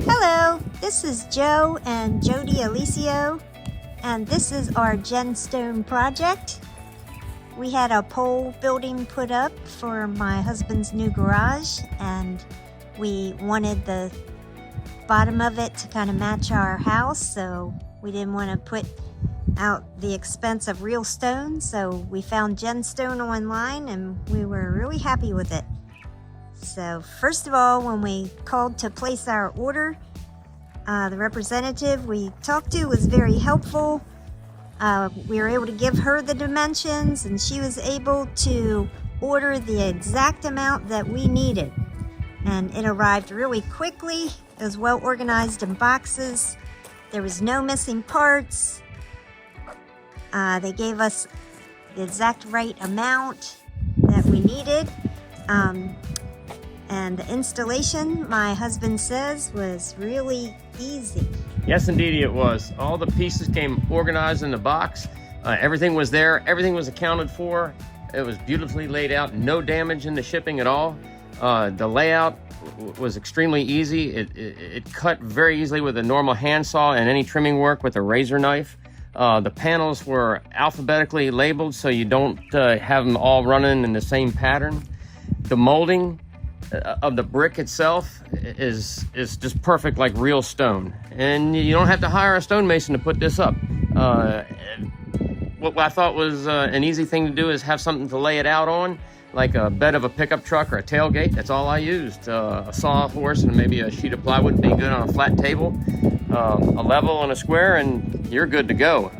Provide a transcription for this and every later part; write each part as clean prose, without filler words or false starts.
Hello, this is Joe and Jody Alicio, and this is our GenStone project. We had a pole building put up for my husband's new garage, and we wanted the bottom of it to kind of match our house, so we didn't want to put out the expense of real stone, so we found GenStone online and we were really happy with it. So first of all, when we called to place our order, the representative we talked to was very helpful. We were able to give her the dimensions, and she was able to order the exact amount that we needed. And it arrived really quickly. It was well organized in boxes. There was no missing parts. They gave us the exact right amount that we needed. And the installation, my husband says, was really easy. Yes, indeed it was. All the pieces came organized in the box. Everything was there. Everything was accounted for. It was beautifully laid out. No damage in the shipping at all. The layout was extremely easy. It cut very easily with a normal handsaw and any trimming work with a razor knife. The panels were alphabetically labeled so you don't have them all running in the same pattern. The molding of the brick itself is just perfect, like real stone, and you don't have to hire a stonemason to put this up. What I thought was an easy thing to do is have something to lay it out on, like a bed of a pickup truck or a tailgate. That's all I used. A sawhorse and maybe a sheet of plywood would be good on a flat table, a level and a square, and you're good to go.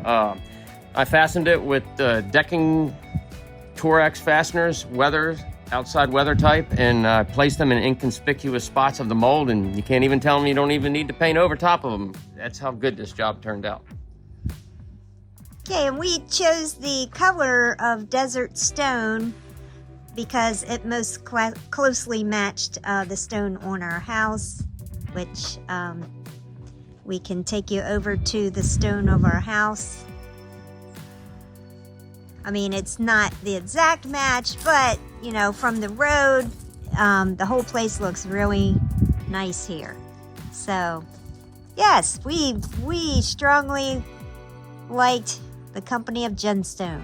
I fastened it with decking Torax fasteners, outside weather type, and place them in inconspicuous spots of the mold, and you can't even tell them you don't even need to paint over top of them. That's how good this job turned out. Okay, and we chose the color of desert stone because it most closely matched the stone on our house, which we can take you over to the stone of our house. I mean, it's not the exact match, but, you know, from the road, the whole place looks really nice here. So, yes, we strongly liked the company of GenStone.